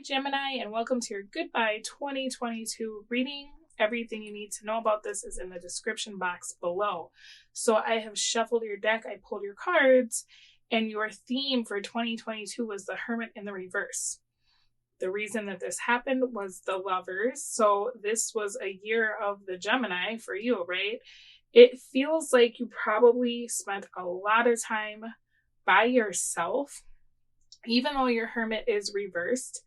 Gemini, and welcome to your Goodbye 2022 reading. Everything you need to know about this is in the description box below. So I have shuffled your deck, I pulled your cards, and your theme for 2022 was the Hermit in the reverse. The reason that this happened was the Lovers. So this was a year of the Gemini for you, right? It feels like you probably spent a lot of time by yourself, even though your Hermit is reversed,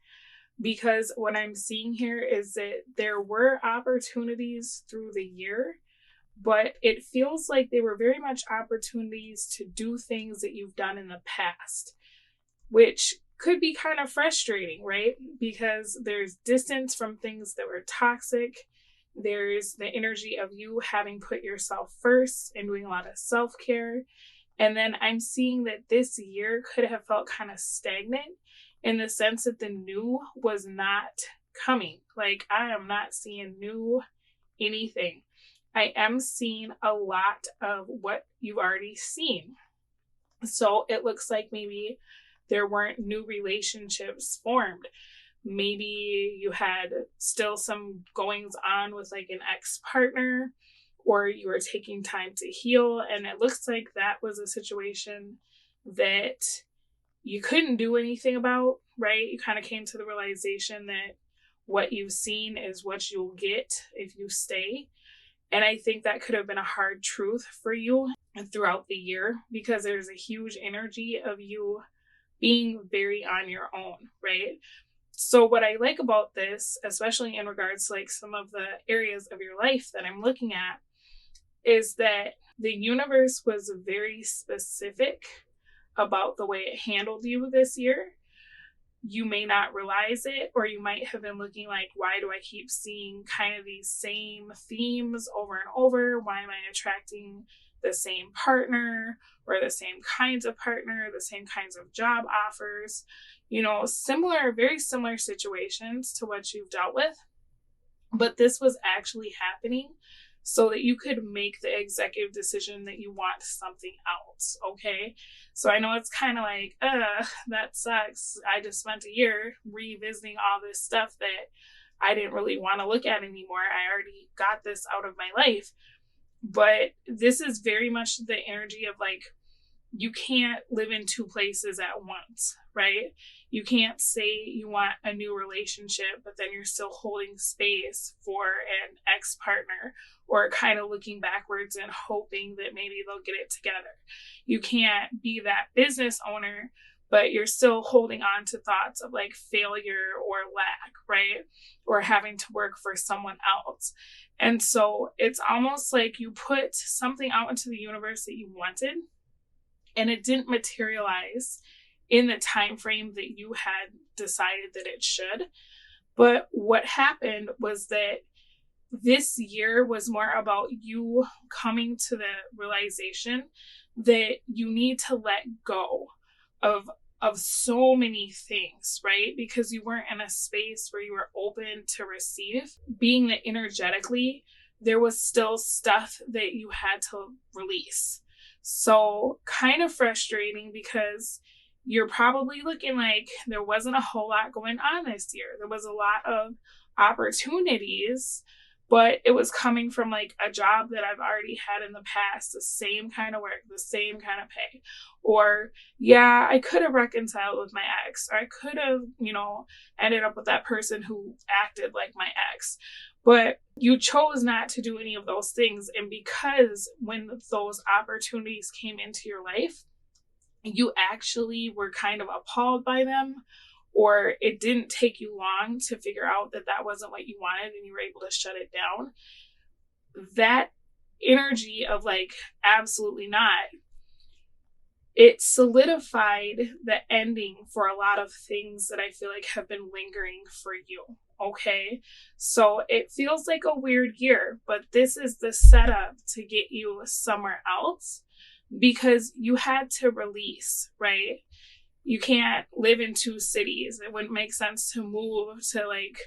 because what I'm seeing here is that there were opportunities through the year, but it feels like they were very much opportunities to do things that you've done in the past, which could be kind of frustrating, right? Because there's distance from things that were toxic. There's the energy of you having put yourself first and doing a lot of self-care. And then I'm seeing that this year could have felt kind of stagnant in the sense that the new was not coming. Like, I am not seeing new anything. I am seeing a lot of what you've already seen. So it looks like maybe there weren't new relationships formed. Maybe you had still some goings on with like an ex-partner, or you were taking time to heal. And it looks like that was a situation that you couldn't do anything about, right? You kind of came to the realization that what you've seen is what you'll get if you stay. And I think that could have been a hard truth for you throughout the year, because there's a huge energy of you being very on your own, right? So what I like about this, especially in regards to like some of the areas of your life that I'm looking at, is that the universe was very specific about the way it handled you this year. You may not realize it, or you might have been looking like, why do I keep seeing kind of these same themes over and over? Why am I attracting the same partner, or the same kinds of partner, the same kinds of job offers? You know, very similar situations to what you've dealt with. But this was actually happening so that you could make the executive decision that you want something else, okay? So I know it's kind of like, that sucks. I just spent a year revisiting all this stuff that I didn't really want to look at anymore. I already got this out of my life. But this is very much the energy of like, you can't live in two places at once, right? You can't say you want a new relationship, but then you're still holding space for an ex-partner, or kind of looking backwards and hoping that maybe they'll get it together. You can't be that business owner, but you're still holding on to thoughts of like failure or lack, right? Or having to work for someone else. And so it's almost like you put something out into the universe that you wanted, and it didn't materialize in the time frame that you had decided that it should. But what happened was that this year was more about you coming to the realization that you need to let go of so many things, right? Because you weren't in a space where you were open to receive. Being that energetically, there was still stuff that you had to release. So kind of frustrating, because you're probably looking like there wasn't a whole lot going on this year. There was a lot of opportunities, but it was coming from like a job that I've already had in the past, the same kind of work, the same kind of pay. Or, yeah, I could have reconciled with my ex, or I could have, ended up with that person who acted like my ex. But you chose not to do any of those things. And because when those opportunities came into your life, you actually were kind of appalled by them, or it didn't take you long to figure out that that wasn't what you wanted and you were able to shut it down. That energy of like, absolutely not, it solidified the ending for a lot of things that I feel like have been lingering for you. Okay, so it feels like a weird year, but this is the setup to get you somewhere else, because you had to release, right? You can't live in two cities. It wouldn't make sense to move to like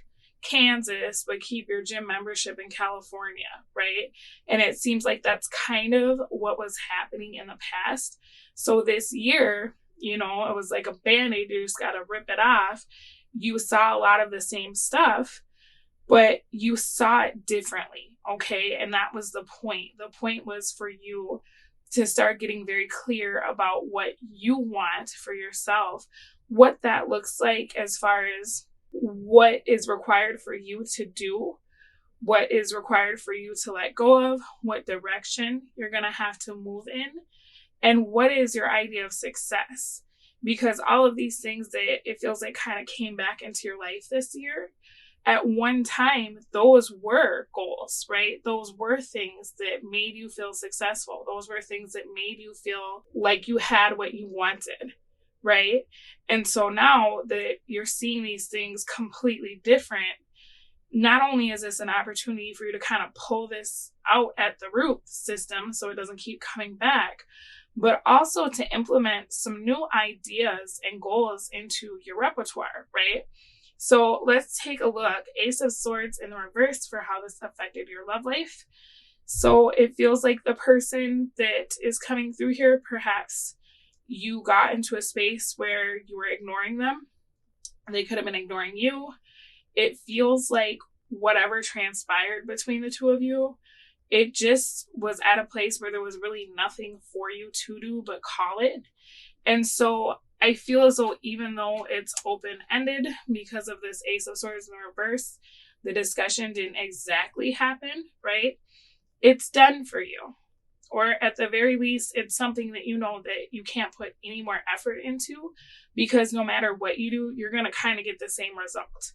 Kansas, but keep your gym membership in California, right? And it seems like that's kind of what was happening in the past. So this year, it was like a Band-Aid, you just got to rip it off. you saw a lot of the same stuff, but you saw it differently, okay? And that was the point. The point was for you to start getting very clear about what you want for yourself, what that looks like as far as what is required for you to do, what is required for you to let go of, what direction you're going to have to move in, and what is your idea of success. Because all of these things that it feels like kind of came back into your life this year, at one time, those were goals, right? Those were things that made you feel successful. Those were things that made you feel like you had what you wanted, right? And so now that you're seeing these things completely different, not only is this an opportunity for you to kind of pull this out at the root system so it doesn't keep coming back, but also to implement some new ideas and goals into your repertoire, right? So let's take a look. Ace of Swords in the reverse for how this affected your love life. So it feels like the person that is coming through here, perhaps you got into a space where you were ignoring them. They could have been ignoring you. It feels like whatever transpired between the two of you, it just was at a place where there was really nothing for you to do but call it. And so I feel as though even though it's open-ended because of this Ace of Swords in the reverse, the discussion didn't exactly happen, right? It's done for you. Or at the very least, it's something that you know that you can't put any more effort into, because no matter what you do, you're going to kind of get the same result.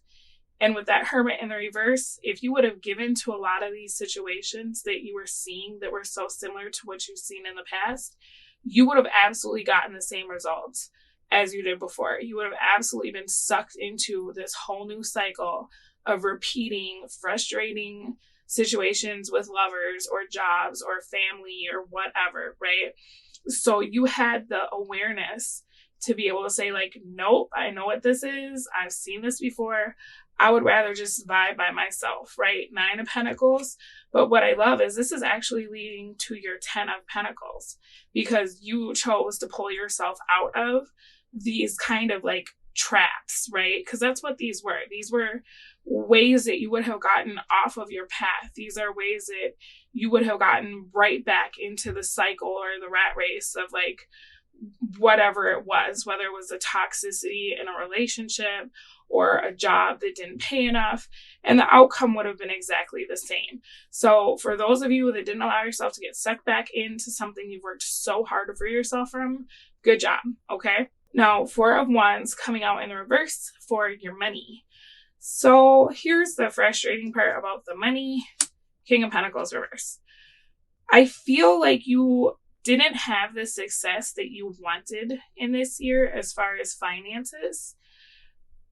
And with that Hermit in the reverse, if you would have given to a lot of these situations that you were seeing that were so similar to what you've seen in the past, you would have absolutely gotten the same results as you did before. You would have absolutely been sucked into this whole new cycle of repeating frustrating situations with lovers or jobs or family or whatever, right? So you had the awareness to be able to say, like, nope, I know what this is. I've seen this before. I would rather just vibe by myself, right? 9 of Pentacles. But what I love is this is actually leading to your 10 of Pentacles, because you chose to pull yourself out of these kind of like traps, right? Because that's what these were. These were ways that you would have gotten off of your path. These are ways that you would have gotten right back into the cycle or the rat race of like whatever it was, whether it was a toxicity in a relationship or a job that didn't pay enough, and the outcome would have been exactly the same. So for those of you that didn't allow yourself to get sucked back into something you've worked so hard to free yourself from, good job, okay? Now, 4 of Wands coming out in the reverse for your money. So here's the frustrating part about the money. King of Pentacles reverse. I feel like you didn't have the success that you wanted in this year as far as finances.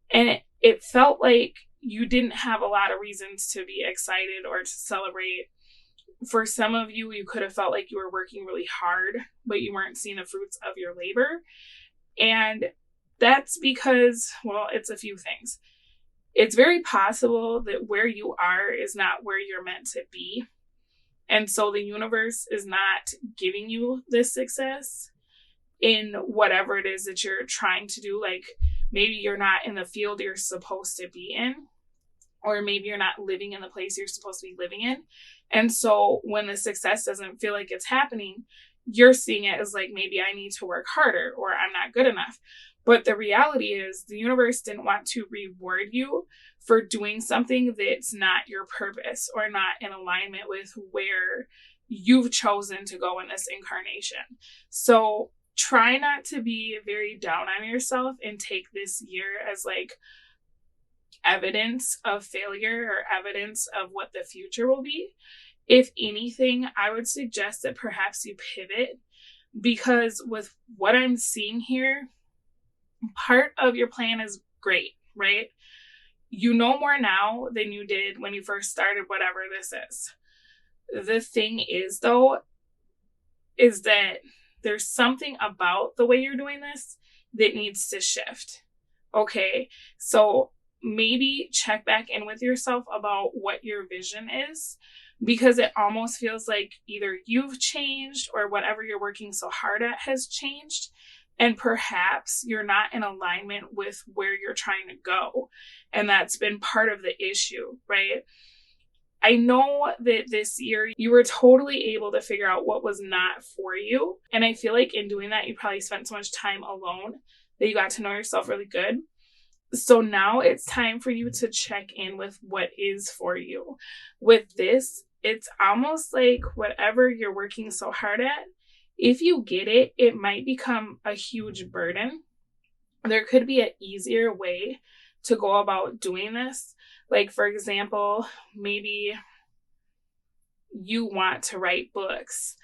And it felt like you didn't have a lot of reasons to be excited or to celebrate. For some of you, you could have felt like you were working really hard, but you weren't seeing the fruits of your labor. And that's because, well, it's a few things. It's very possible that where you are is not where you're meant to be. And so the universe is not giving you this success in whatever it is that you're trying to do. Like maybe you're not in the field you're supposed to be in, or maybe you're not living in the place you're supposed to be living in. And so when the success doesn't feel like it's happening, you're seeing it as like, maybe I need to work harder or I'm not good enough. But the reality is the universe didn't want to reward you for doing something that's not your purpose or not in alignment with where you've chosen to go in this incarnation. So try not to be very down on yourself and take this year as like evidence of failure or evidence of what the future will be. If anything, I would suggest that perhaps you pivot, because with what I'm seeing here, part of your plan is great, right? You know more now than you did when you first started whatever this is. The thing is, though, is that there's something about the way you're doing this that needs to shift. Okay, so maybe check back in with yourself about what your vision is, because it almost feels like either you've changed or whatever you're working so hard at has changed. and perhaps you're not in alignment with where you're trying to go. And that's been part of the issue, right? I know that this year you were totally able to figure out what was not for you. And I feel like in doing that, you probably spent so much time alone that you got to know yourself really good. So now it's time for you to check in with what is for you. With this, it's almost like whatever you're working so hard at, if you get it, it might become a huge burden. There could be an easier way to go about doing this. Like, for example, maybe you want to write books,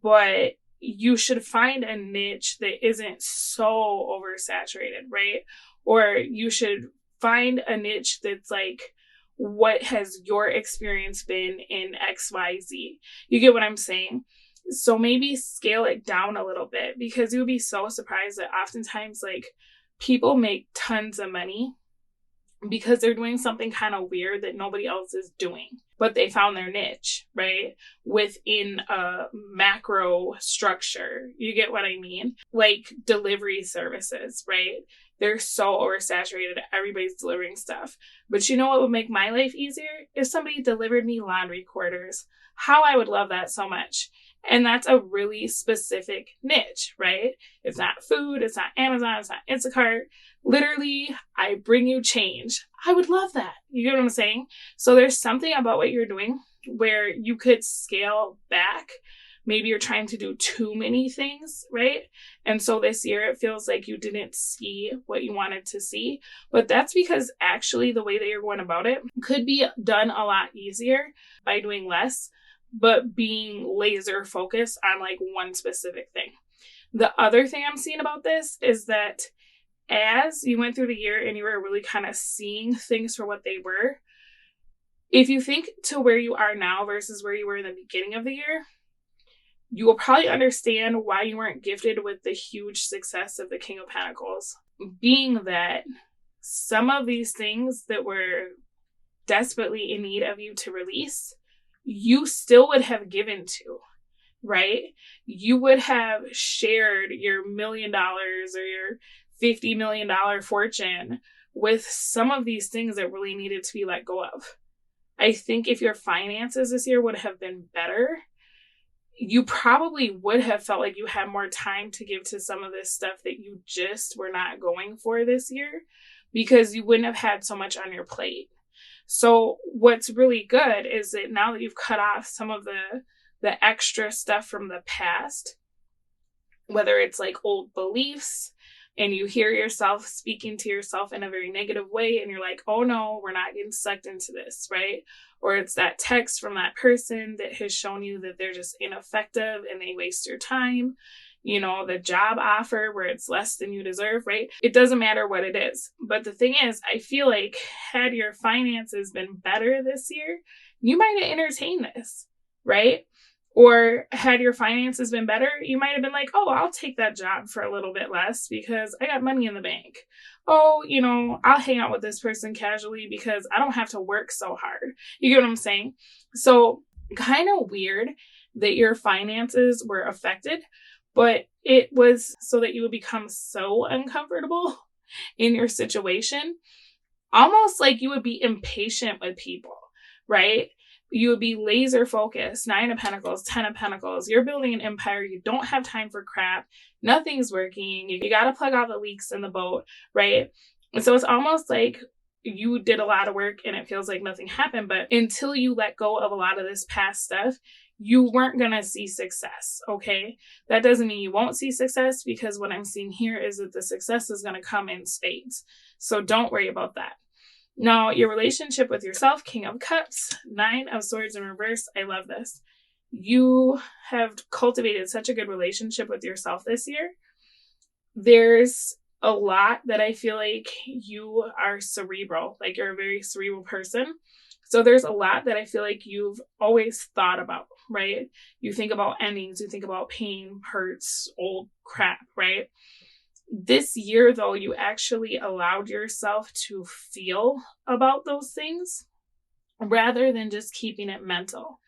but you should find a niche that isn't so oversaturated, right? Or you should find a niche that's like, what has your experience been in XYZ? You get what I'm saying? So maybe scale it down a little bit, because you would be so surprised that oftentimes like people make tons of money because they're doing something kind of weird that nobody else is doing, but they found their niche, right? Within a macro structure. You get what I mean? Like delivery services, right? They're so oversaturated. Everybody's delivering stuff. But you know what would make my life easier? If somebody delivered me laundry quarters. How I would love that so much. And that's a really specific niche, right? It's not food. It's not Amazon. It's not Instacart. Literally, I bring you change. I would love that. You get what I'm saying? So there's something about what you're doing where you could scale back. Maybe you're trying to do too many things, right? And so this year it feels like you didn't see what you wanted to see. But that's because actually the way that you're going about it could be done a lot easier by doing less, but being laser focused on like one specific thing. The other thing I'm seeing about this is that as you went through the year and you were really kind of seeing things for what they were, if you think to where you are now versus where you were in the beginning of the year, you will probably understand why you weren't gifted with the huge success of the King of Pentacles. Being that some of these things that were desperately in need of you to release, you still would have given to, right? You would have shared your $1 million or your $50 million fortune with some of these things that really needed to be let go of. I think if your finances this year would have been better, you probably would have felt like you had more time to give to some of this stuff that you just were not going for this year, because you wouldn't have had so much on your plate. So what's really good is that now that you've cut off some of the extra stuff from the past, whether it's like old beliefs, and you hear yourself speaking to yourself in a very negative way, and you're like, oh no, we're not getting sucked into this, right? Or it's that text from that person that has shown you that they're just ineffective and they waste your time. You know, the job offer where it's less than you deserve, right? It doesn't matter what it is. But the thing is, I feel like had your finances been better this year, you might have entertained this, right? Or had your finances been better, you might have been like, oh, I'll take that job for a little bit less because I got money in the bank. Oh, you know, I'll hang out with this person casually because I don't have to work so hard. You get what I'm saying? So kind of weird that your finances were affected, but it was so that you would become so uncomfortable in your situation, almost like you would be impatient with people, right? You would be laser focused. 9 of Pentacles, 10 of Pentacles. You're building an empire. You don't have time for crap. Nothing's working. You got to plug all the leaks in the boat, right? And so it's almost like you did a lot of work and it feels like nothing happened. But until you let go of a lot of this past stuff, you weren't going to see success, okay? That doesn't mean you won't see success, because what I'm seeing here is that the success is going to come in spades. So don't worry about that. Now, your relationship with yourself, King of Cups, 9 of Swords in reverse. I love this. You have cultivated such a good relationship with yourself this year. There's a lot that I feel like you are cerebral, like you're a very cerebral person. So there's a lot that I feel like you've always thought about, right? You think about endings, you think about pain, hurts, old crap, right? This year, though, you actually allowed yourself to feel about those things rather than just keeping it mental.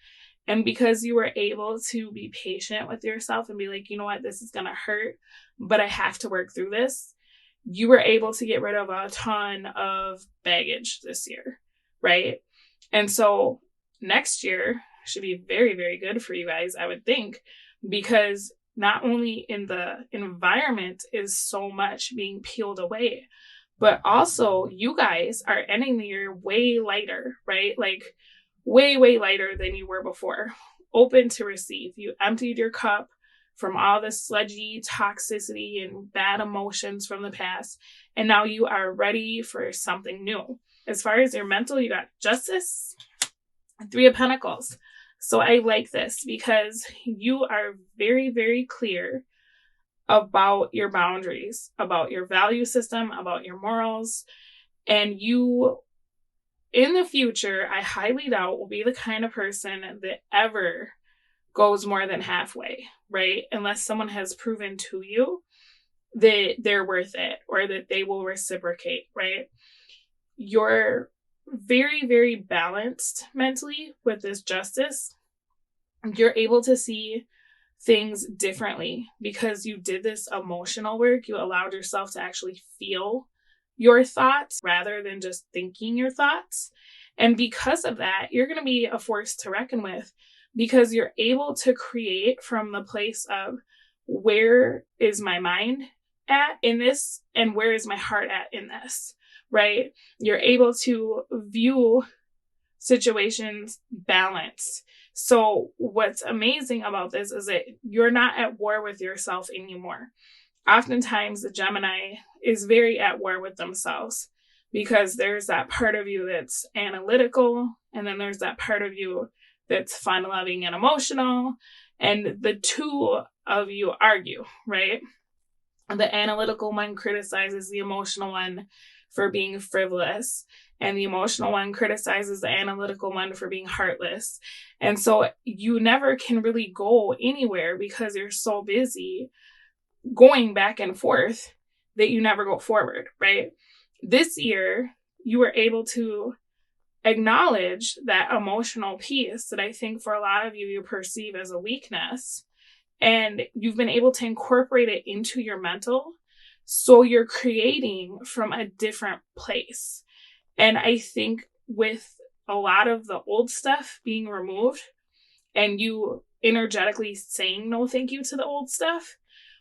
And because you were able to be patient with yourself and be like, you know what, this is going to hurt, but I have to work through this, you were able to get rid of a ton of baggage this year, right? And so next year should be very, very good for you guys, I would think, because not only in the environment is so much being peeled away, but also you guys are ending the year way lighter, right? Like way, way lighter than you were before, open to receive. You emptied your cup from all the sludgy toxicity and bad emotions from the past, and now you are ready for something new. As far as your mental, you got Justice, 3 of Pentacles. So I like this because you are very, very clear about your boundaries, about your value system, about your morals, and you, in the future, I highly doubt will be the kind of person that ever goes more than halfway, right? Unless someone has proven to you that they're worth it or that they will reciprocate, right? You're very, very balanced mentally with this Justice. You're able to see things differently because you did this emotional work. You allowed yourself to actually feel your thoughts rather than just thinking your thoughts. And because of that, you're going to be a force to reckon with because you're able to create from the place of where is my mind at in this and where is my heart at in this, right? You're able to view situations balanced. So what's amazing about this is that you're not at war with yourself anymore. Oftentimes the Gemini is very at war with themselves because there's that part of you that's analytical, and then there's that part of you that's fun, loving, and emotional, and the two of you argue, right? The analytical one criticizes the emotional one for being frivolous, and the emotional one criticizes the analytical one for being heartless. And so you never can really go anywhere because you're so busy going back and forth that you never go forward, right? This year, you were able to acknowledge that emotional piece that I think for a lot of you perceive as a weakness, and you've been able to incorporate it into your mental. So you're creating from a different place. And I think with a lot of the old stuff being removed and you energetically saying no thank you to the old stuff,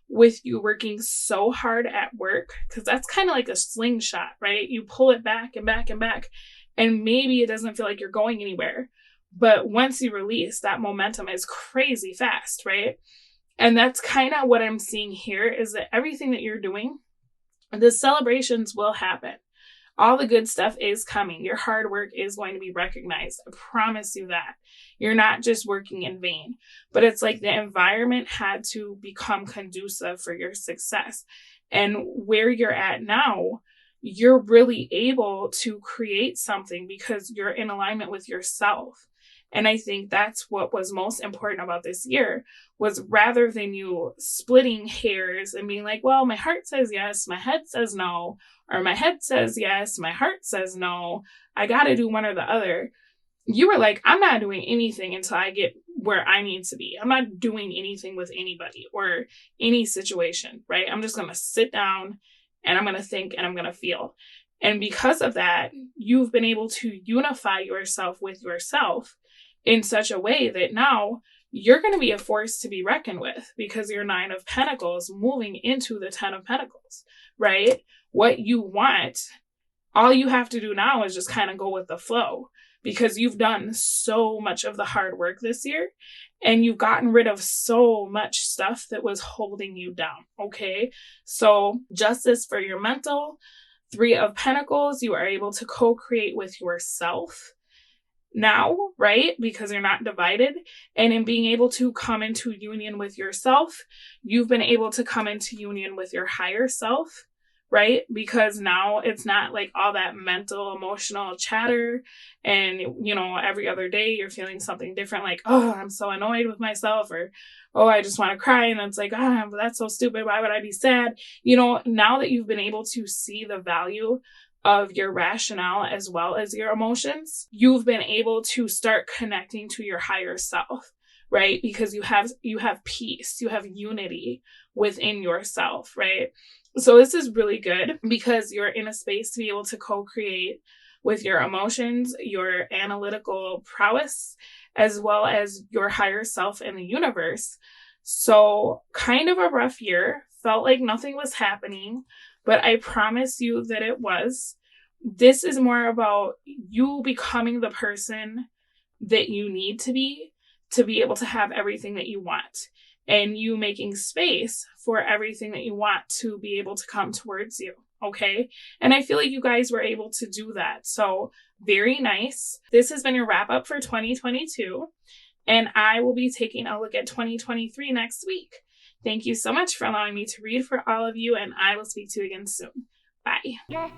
with you working so hard at work, because that's kind of like a slingshot, right? You pull it back and back and back, and maybe it doesn't feel like you're going anywhere. But once you release, that momentum is crazy fast, right? And that's kind of what I'm seeing here is that everything that you're doing, the celebrations will happen. All the good stuff is coming. Your hard work is going to be recognized. I promise you that. You're not just working in vain. But it's like the environment had to become conducive for your success. And where you're at now, you're really able to create something because you're in alignment with yourself. And I think that's what was most important about this year, was rather than you splitting hairs and being like, well, my heart says yes, my head says no, or my head says yes, my heart says no, I got to do one or the other. You were like, I'm not doing anything until I get where I need to be. I'm not doing anything with anybody or any situation, right? I'm just going to sit down and I'm going to think and I'm going to feel. And because of that, you've been able to unify yourself with yourself in such a way that now you're going to be a force to be reckoned with because you're 9 of Pentacles moving into the 10 of Pentacles, right? What you want, all you have to do now is just kind of go with the flow because you've done so much of the hard work this year and you've gotten rid of so much stuff that was holding you down, okay? So Justice for your mental, 3 of Pentacles, you are able to co-create with yourself now, right? Because you're not divided. And in being able to come into union with yourself, you've been able to come into union with your higher self, right? Because now it's not like all that mental, emotional chatter. And, you know, every other day you're feeling something different, like, oh, I'm so annoyed with myself, or, oh, I just want to cry. And it's like, that's so stupid. Why would I be sad? You know, now that you've been able to see the value of your rationale as well as your emotions, you've been able to start connecting to your higher self, right? Because you have peace, you have unity within yourself, right? So this is really good because you're in a space to be able to co-create with your emotions, your analytical prowess, as well as your higher self in the universe. So kind of a rough year, felt like nothing was happening, but I promise you that it was. This is more about you becoming the person that you need to be able to have everything that you want, and you making space for everything that you want to be able to come towards you. Okay. And I feel like you guys were able to do that. So very nice. This has been your wrap up for 2022. And I will be taking a look at 2023 next week. Thank you so much for allowing me to read for all of you, and I will speak to you again soon. Bye.